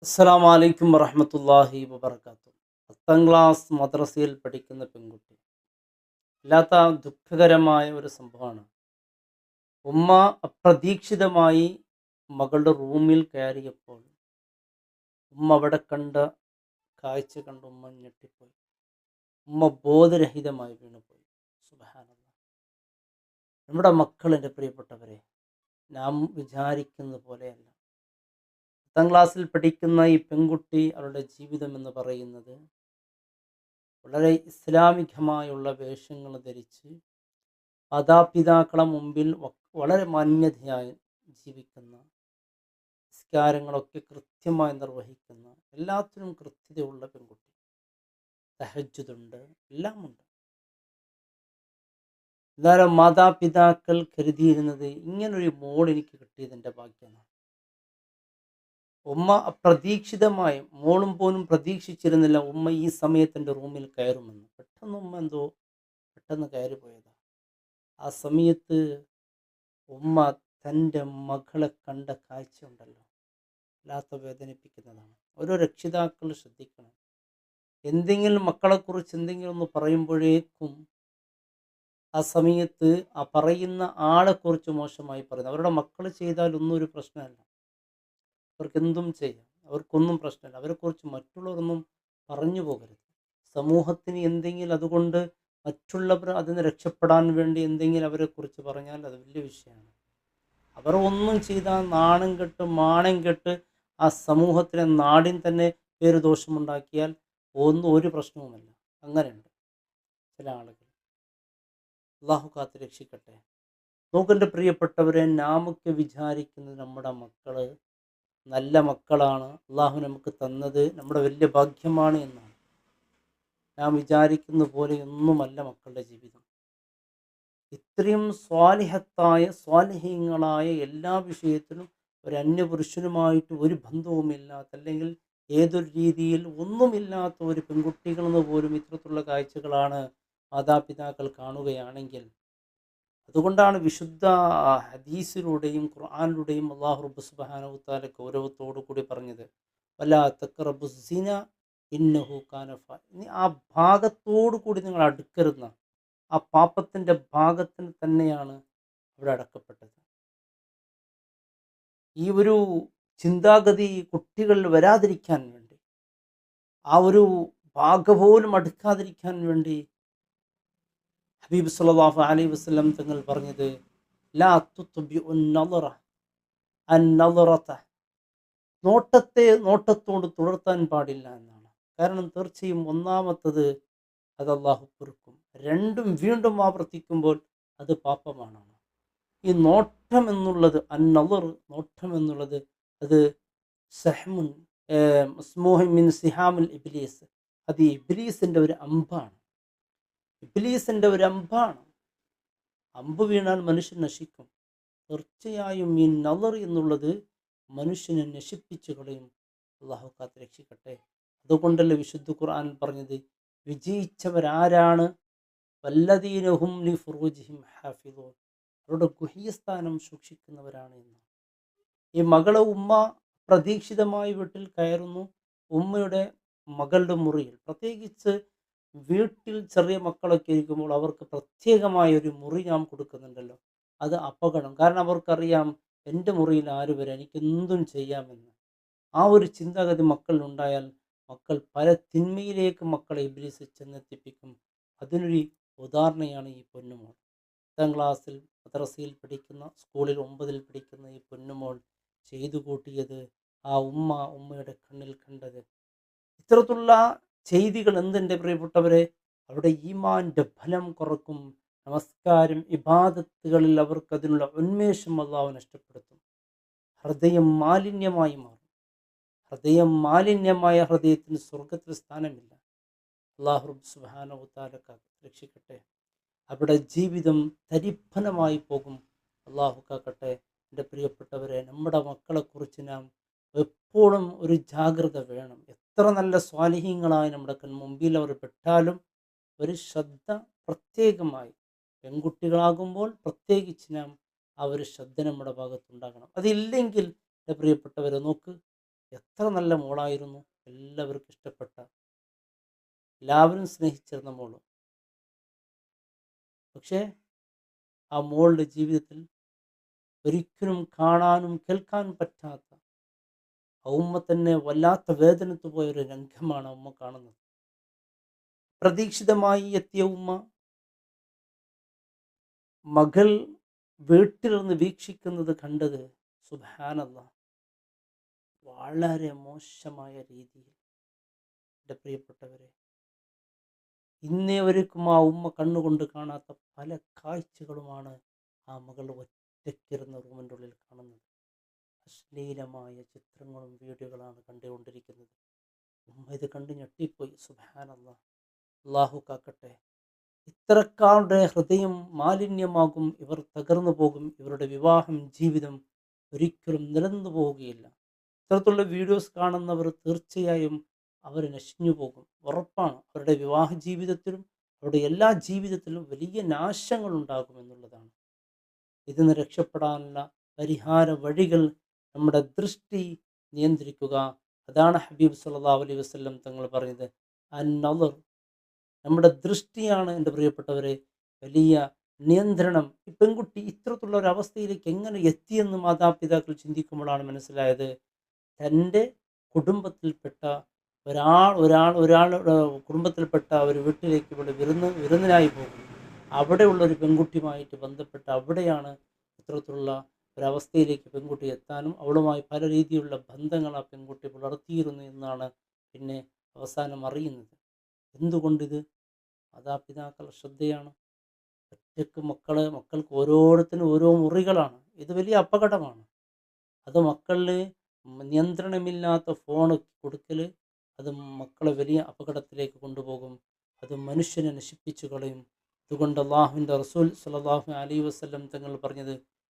അസ്സലാമു അലൈക്കും വറഹ്മത്തുള്ളാഹി വബറകാതുഹു. 10ാം ക്ലാസ് മദ്രസയിൽ പഠിക്കുന്ന പെൺകുട്ടി. വല്ലാത്ത ദുഃഖകരമായ ഒരു സംഭവമാണ്. ഉമ്മ അപ്രതീക്ഷിതമായി മകളുടെ റൂമിൽ കയറിയപ്പോൾ ഉമ്മ അവിടെ കണ്ട കാഴ്ച കണ്ട് ഉമ്മ ഞെട്ടിപ്പോയി. ഉമ്മ ബോധരഹിതമായി വീണുപോയി. സുബ്ഹാനല്ലാഹ്. നമ്മുടെ മക്കൾ, എൻ്റെ പ്രിയപ്പെട്ടവരെ, നാം വിചാരിക്കുന്നത് പോലെയല്ല. 10ാം ക്ലാസ്സിൽ പഠിക്കുന്ന ഈ പെൺകുട്ടി, അവളുടെ ജീവിതം എന്ന് പറയുന്നത് വളരെ ഇസ്ലാമികമായുള്ള വേഷങ്ങൾ ധരിച്ച് മാതാപിതാക്കളെ മുമ്പിൽ വളരെ മാന്യതയായി ജീവിക്കുന്ന, നിസ്കാരങ്ങളൊക്കെ കൃത്യമായി നിർവഹിക്കുന്ന, എല്ലാത്തിനും കൃത്യതയുള്ള പെൺകുട്ടി. തഹജ്ജുദുണ്ട്, എല്ലാമുണ്ട്. എന്നാലും മാതാപിതാക്കൾ കരുതിയിരുന്നത് ഇങ്ങനൊരു മോൾ എനിക്ക് കിട്ടിയത് എൻ്റെ ഭാഗ്യമാണ്. ഉമ്മ അപ്രതീക്ഷിതമായി, മോളും പോലും പ്രതീക്ഷിച്ചിരുന്നില്ല ഉമ്മ ഈ സമയത്ത് എൻ്റെ റൂമിൽ കയറുമെന്ന്. പെട്ടെന്ന് ഉമ്മ പെട്ടെന്ന് കയറി പോയതാണ്. ആ സമയത്ത് ഉമ്മ തൻ്റെ മകളെ കണ്ട കാഴ്ചയുണ്ടല്ലോ, വല്ലാത്ത വേദനിപ്പിക്കുന്നതാണ്. ഓരോ രക്ഷിതാക്കൾ ശ്രദ്ധിക്കണം. എന്തെങ്കിലും മക്കളെക്കുറിച്ച് എന്തെങ്കിലും ഒന്ന് പറയുമ്പോഴേക്കും ആ സമയത്ത് ആ പറയുന്ന ആളെക്കുറിച്ച് മോശമായി പറയുന്നത്. അവരുടെ മക്കൾ ചെയ്താൽ ഒന്നും ഒരു പ്രശ്നമല്ല, അവർക്കെന്തും ചെയ്യാം, അവർക്കൊന്നും പ്രശ്നമല്ല. അവരെക്കുറിച്ച് മറ്റുള്ളവരൊന്നും പറഞ്ഞു പോകരുത്. സമൂഹത്തിന് എന്തെങ്കിലും അതുകൊണ്ട് മറ്റുള്ളവർ അതിന് രക്ഷപ്പെടാൻ വേണ്ടി എന്തെങ്കിലും അവരെക്കുറിച്ച് പറഞ്ഞാൽ അത് വലിയ വിഷയമാണ്. അവർ ഒന്നും ചെയ്താൽ നാണം കെട്ട് മാണം കെട്ട് ആ സമൂഹത്തിലെ നാടിന് തന്നെ പേര് ദോഷമുണ്ടാക്കിയാൽ ഒന്നും ഒരു പ്രശ്നവുമല്ല. അങ്ങനെയുണ്ട് ചില ആളുകൾ. അള്ളാഹു കാത്ത് രക്ഷിക്കട്ടെ. നോക്കെൻ്റെ പ്രിയപ്പെട്ടവരെ, നാമൊക്കെ വിചാരിക്കുന്നത് നമ്മുടെ മക്കൾ നല്ല മക്കളാണ്, അള്ളാഹു നമുക്ക് തന്നത് നമ്മുടെ വലിയ ഭാഗ്യമാണ് എന്നാണ്. നാം വിചാരിക്കുന്ന പോലെയൊന്നുമല്ല മക്കളുടെ ജീവിതം. ഇത്രയും സ്വാലിഹീങ്ങളായ എല്ലാ വിഷയത്തിലും ഒരു അന്യപുരുഷനുമായിട്ട് ഒരു ബന്ധവുമില്ലാത്ത, അല്ലെങ്കിൽ ഏതൊരു രീതിയിൽ ഒന്നുമില്ലാത്ത ഒരു പെൺകുട്ടികളെന്ന് പോലും ഇത്തരത്തിലുള്ള കാഴ്ചകളാണ് മാതാപിതാക്കൾ കാണുകയാണെങ്കിൽ, അതുകൊണ്ടാണ് വിശുദ്ധ ഹദീസിലൂടെയും ഖുർആനിലൂടെയും അല്ലാഹു റബ്ബ് സുബ്ഹാനഹു വ തആല ഗൗരവത്തോടു കൂടി പറഞ്ഞത് വലാ തഖറബു സിന ഇന്നഹു കാന ഇനി ആ ഭാഗത്തോടു കൂടി നിങ്ങൾ അടുക്കരുന്ന, ആ പാപത്തിൻ്റെ ഭാഗത്തിന് തന്നെയാണ് അവിടെ അടക്കപ്പെട്ടത്. ഈ ഒരു ചിന്താഗതി കുട്ടികളിൽ വരാതിരിക്കാൻ വേണ്ടി, ആ ഒരു ഭാഗപോലും അടുക്കാതിരിക്കാൻ വേണ്ടി ഹബീബ് സല്ലല്ലാഹു അലൈഹി വസല്ലം തങ്ങൾ പറഞ്ഞത് ലാ തുത്ബിഉൻ നളറ അൻ നളറത, നോട്ടത്തെ നോട്ടത്തോട് തുടർത്താൻ പാടില്ല എന്നാണ്. കാരണം തീർച്ചയായും ഒന്നാമത്തത് അത് അള്ളാഹു പൊറുക്കും, രണ്ടും വീണ്ടും ആവർത്തിക്കുമ്പോൾ അത് പാപമാണ്. ഈ നോട്ടം എന്നുള്ളത്, അന്നളർ, നോട്ടം എന്നുള്ളത്, അത് സഹ്മുൻ മസ്മൂഹൻ മിൻ സിഹാമുൽ ഇബ്ലീസ്, അത് ഇബ്ലീസിൻ്റെ ഒരു അമ്പാണ്. ഇബ്ലീസിൻ്റെ ഒരു അമ്പാണ്. അമ്പ് വീണാൽ മനുഷ്യൻ നശിക്കും. തീർച്ചയായും ഈ നളർ എന്നുള്ളത് മനുഷ്യനെ നശിപ്പിച്ചു കളയും. അള്ളാഹു കാത്ത് രക്ഷിക്കട്ടെ. അതുകൊണ്ടല്ലേ വിശുദ്ധ ഖുർആൻ പറഞ്ഞത് വിജയിച്ചവരാരാണ്? വല്ലദീനഹും ലിഫുറൂജിഹിം ഹാഫിളൂൻ, അവരുടെ ഗുഹ്യസ്ഥാനം സൂക്ഷിക്കുന്നവരാണ് എന്ന്. ഈ മകളെ ഉമ്മ പ്രതീക്ഷിതമായി വീട്ടിൽ കയറുന്നു. ഉമ്മയുടെ മകളുടെ മുറിയിൽ, പ്രത്യേകിച്ച് വീട്ടിൽ ചെറിയ മക്കളൊക്കെ ഇരിക്കുമ്പോൾ അവർക്ക് പ്രത്യേകമായ ഒരു മുറി നാം കൊടുക്കുന്നുണ്ടല്ലോ, അത് അപകടം. കാരണം അവർക്കറിയാം എൻ്റെ മുറിയിൽ ആര് വരെ എനിക്കെന്തും ചെയ്യാമെന്ന്. ആ ഒരു ചിന്താഗതി മക്കളിലുണ്ടായാൽ മക്കൾ പല തിന്മയിലേക്ക് മക്കളെ ഇബ്ലീസ് ചെന്നെത്തിപ്പിക്കും. അതിനൊരു ഉദാഹരണയാണ് ഈ പൊന്നുമോൾ. 10ാം ക്ലാസ്സിൽ മദ്രസയിൽ പഠിക്കുന്ന, സ്കൂളിൽ 9ൽ പഠിക്കുന്ന ഈ പൊന്നുമോൾ ചെയ്തു കൂട്ടിയത്, ആ ഉമ്മയുടെ കണ്ണിൽ കണ്ടത്. ഇത്തരത്തിലുള്ള ചെയ്തികൾ എന്തെൻ്റെ പ്രിയപ്പെട്ടവരെ, അവരുടെ ഈമാൻ്റെ ഫലം കുറക്കും. നമസ്കാരം, ഇബാദത്തുകളിൽ അവർക്ക് അതിനുള്ള ഉന്മേഷം അല്ലാഹു നഷ്ടപ്പെടുത്തും. ഹൃദയം മാലിന്യമായി മാറും. മാലിന്യമായ ഹൃദയത്തിന് സ്വർഗത്തിൽ സ്ഥാനമില്ല. അല്ലാഹു സുബ്ഹാനഹു വ തആല രക്ഷിക്കട്ടെ. അവിടെ ജീവിതം തരിപ്പണമായി പോകും. അള്ളാഹു കാക്കട്ടെ. എൻ്റെ പ്രിയപ്പെട്ടവരെ, നമ്മുടെ മക്കളെക്കുറിച്ച് നാം എപ്പോഴും ഒരു ജാഗ്രത വേണം. എത്ര നല്ല സ്വാലിഹീങ്ങളായി നമ്മുടെ മുമ്പിൽ അവർ പെട്ടാലും ഒരു ശ്രദ്ധ പ്രത്യേകമായി, പെൺകുട്ടികളാകുമ്പോൾ പ്രത്യേകിച്ച് നാം ആ ഒരു ശ്രദ്ധ നമ്മുടെ ഭാഗത്തുണ്ടാകണം. അതില്ലെങ്കിൽ എൻ്റെ പ്രിയപ്പെട്ടവരെ നോക്ക്, എത്ര നല്ല മോളായിരുന്നു, എല്ലാവർക്കും ഇഷ്ടപ്പെട്ട, എല്ലാവരും സ്നേഹിച്ചിരുന്ന മോള്. പക്ഷേ ആ മോളുടെ ജീവിതത്തിൽ ഒരിക്കലും കാണാനും കേൾക്കാനും പറ്റാത്ത, ആ ഉമ്മ തന്നെ വല്ലാത്ത വേദനത്തു പോയൊരു രംഗമാണ് ഉമ്മ കാണുന്നത്. പ്രതീക്ഷിതമായി എത്തിയ ഉമ്മ മകൾ വീട്ടിലിരുന്ന് വീക്ഷിക്കുന്നത് കണ്ടത്, സുബ്ഹാനല്ലാഹ്, വളരെ മോശമായ രീതിയിൽ. എൻ്റെ പ്രിയപ്പെട്ടവരെ, ഇന്നേവരെക്കും ആ ഉമ്മ കണ്ണുകൊണ്ട് കാണാത്ത പല കാഴ്ചകളുമാണ് ആ മകൾ ഒറ്റയ്ക്കിരുന്ന റൂമിൻ്റെ ഉള്ളിൽ കാണുന്നത്. അശ്ലീലമായ ചിത്രങ്ങളും വീഡിയോകളാണ് കണ്ടുകൊണ്ടിരിക്കുന്നത്. ഉമ്മ ഇത് കണ്ട് ഞെട്ടിപ്പോയി. സുബ്ഹാനല്ലാഹ്, അള്ളാഹു കാക്കട്ടെ. ഇത്തരക്കാരുടെ ഹൃദയം മാലിന്യമാകും, ഇവർ തകർന്നു പോകും, ഇവരുടെ വിവാഹം ജീവിതം ഒരിക്കലും നിലനിന്നു പോവുകയില്ല. ഇത്തരത്തിലുള്ള വീഡിയോസ് കാണുന്നവർ തീർച്ചയായും അവർ നശിഞ്ഞു പോകും, ഉറപ്പാണ്. അവരുടെ വിവാഹ ജീവിതത്തിലും അവരുടെ എല്ലാ ജീവിതത്തിലും വലിയ നാശങ്ങൾ ഉണ്ടാകുമെന്നുള്ളതാണ്. ഇതിന് രക്ഷപ്പെടാനുള്ള പരിഹാര വഴികൾ നമ്മുടെ ദൃഷ്ടി നിയന്ത്രിക്കുക. അതാണ് ഹബീബ് സല്ലല്ലാഹു അലൈഹി വസല്ലം തങ്ങൾ പറയുന്നത്, അൻ-നളർ, നമ്മുടെ ദൃഷ്ടിയാണ് എൻ്റെ പ്രിയപ്പെട്ടവരെ വലിയ നിയന്ത്രണം. ഈ പെൺകുട്ടി ഇത്തരത്തിലുള്ള ഒരു അവസ്ഥയിലേക്ക് എങ്ങനെ എത്തിയെന്ന് മാതാപിതാക്കൾ ചിന്തിക്കുമ്പോഴാണ് മനസ്സിലായത്, തൻ്റെ കുടുംബത്തിൽപ്പെട്ട ഒരാളുടെ കുടുംബത്തിൽപ്പെട്ട ഒരു വീട്ടിലേക്ക് ഇവിടെ വിരുന്നിനായി പോകും. അവിടെയുള്ളൊരു പെൺകുട്ടിയുമായിട്ട് ബന്ധപ്പെട്ട് അവിടെയാണ് ഇത്തരത്തിലുള്ള ഒരവസ്ഥയിലേക്ക് പെൺകുട്ടി എത്താനും അവളുമായി പല രീതിയിലുള്ള ബന്ധങ്ങൾ ആ പെൺകുട്ടി പുലർത്തിയിരുന്നു എന്നാണ് പിന്നെ അവസാനം അറിയുന്നത്. എന്തുകൊണ്ടിത്? മാതാപിതാക്കളുടെ ശ്രദ്ധയാണ്. ഒറ്റയ്ക്ക് മക്കൾക്ക് ഓരോരുത്തരും ഓരോ മുറികളാണ്. ഇത് വലിയ അപകടമാണ്. അത് മക്കളിൽ നിയന്ത്രണമില്ലാത്ത ഫോൺ കൊടുക്കൽ, അത് മക്കളെ വലിയ അപകടത്തിലേക്ക് കൊണ്ടുപോകും. അത് മനുഷ്യനെ നശിപ്പിച്ചു കളയും. അതുകൊണ്ട് അള്ളാഹുവിൻ്റെ റസൂൽ സ്വല്ലല്ലാഹു അലൈഹി വസല്ലം തങ്ങൾ പറഞ്ഞത്,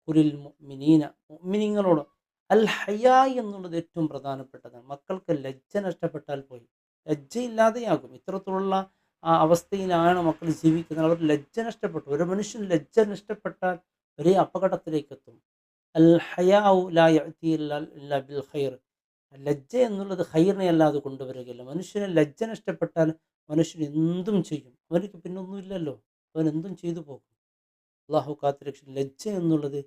കുലിൽ മുഅ്മിനീന, മുഅ്മിനീങ്ങളോട് അൽ ഹയാ എന്നുള്ളത് ഏറ്റവും പ്രധാനപ്പെട്ടതാണ്. മക്കൾക്ക് ലജ്ജ നഷ്ടപ്പെട്ടാൽ പോയി, ലജ്ജയില്ലാതെയാകും. ഇത്തരത്തിലുള്ള ആ അവസ്ഥയിലാണ് മക്കൾ ജീവിക്കുന്നത്. അവർ ലജ്ജ നഷ്ടപ്പെട്ടു. ഒരു മനുഷ്യൻ ലജ്ജ നഷ്ടപ്പെട്ടാൽ വലിയ അപകടത്തിലേക്ക് എത്തും. അൽ ഹയാഉ ലാ യഅതി ഇല്ലാ ബിൽ ഖൈർ. ലജ്ജ എന്നുള്ളത് ഖൈറിനെ അല്ലാതെ കൊണ്ടുവരികയില്ല. മനുഷ്യന് ലജ്ജ നഷ്ടപ്പെട്ടാൽ മനുഷ്യൻ എന്തും ചെയ്യും. അവർക്ക് പിന്നൊന്നുമില്ലല്ലോ, അവൻ എന്തും ചെയ്തു പോകും. അള്ളാഹു കാത്തുരക്ഷിക്കും. ലജ്ജ എന്നുള്ളത്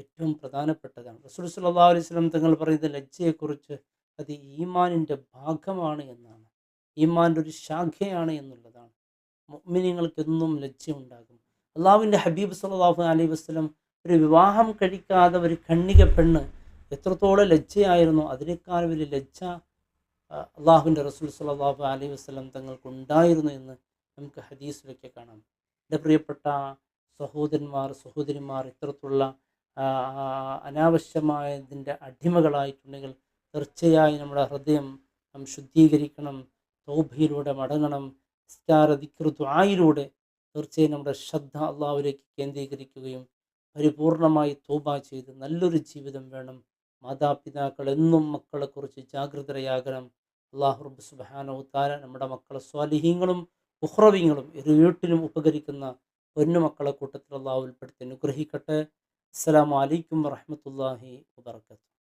ഏറ്റവും പ്രധാനപ്പെട്ടതാണ്. റസൂൽ സ്വല്ലല്ലാഹു അലൈഹി വസല്ലം തങ്ങൾ പറയുന്നത് ലജ്ജയെക്കുറിച്ച്, അത് ഈമാനിൻ്റെ ഭാഗമാണ് എന്നാണ്, ഈമാൻ്റെ ഒരു ശാഖയാണ് എന്നുള്ളതാണ്. മുഅ്മിനീങ്ങൾക്ക് എന്നും ലജ്ജയുണ്ടാകും. അള്ളാഹുവിൻ്റെ ഹബീബ് സ്വല്ലല്ലാഹു അലൈഹി വസല്ലം ഒരു വിവാഹം കഴിക്കാതെ ഒരു കന്യക പെണ്ണ് എത്രത്തോളം ലജ്ജയായിരുന്നു, അതിനേക്കാൾ വലിയ ലജ്ജ അള്ളാഹുവിൻ്റെ റസൂൽ സ്വല്ലല്ലാഹു അലൈഹി വസല്ലം തങ്ങൾക്കുണ്ടായിരുന്നു എന്ന് നമുക്ക് ഹദീസിലൊക്കെ കാണാം. എൻ്റെ പ്രിയപ്പെട്ട സഹോദരിമാർ ഇത്തരത്തിലുള്ള അനാവശ്യമായതിൻ്റെ അടിമകളായിട്ടുണ്ടെങ്കിൽ തീർച്ചയായും നമ്മുടെ ഹൃദയം നാം ശുദ്ധീകരിക്കണം. തൗബയിലൂടെ മടങ്ങണം. നിസ്കാര ദിക്ർ ദുആയിലൂടെ തീർച്ചയായും നമ്മുടെ ശ്രദ്ധ അള്ളാഹുവിലേക്ക് കേന്ദ്രീകരിക്കുകയും പരിപൂർണമായി തൗബ ചെയ്ത് നല്ലൊരു ജീവിതം വേണം. മാതാപിതാക്കൾ എന്നും മക്കളെക്കുറിച്ച് ജാഗ്രതയാകണം. അള്ളാഹു റബ്ബ് സുബ്ഹാനഹു തആല നമ്മുടെ മക്കളെ സ്വാലിഹീങ്ങളും ഉഖ്റവീങ്ങളും ഇരു വീട്ടിലും ഉപകരിക്കുന്ന പൊന്നു മക്കളെ കൂട്ടത്തിൽ അള്ളാഹു ഉൾപ്പെടുത്തി അനുഗ്രഹിക്കട്ടെ. അസ്സലാമു അലൈക്കും വറഹ്മത്തുള്ളാഹി വബറകാതുഹു.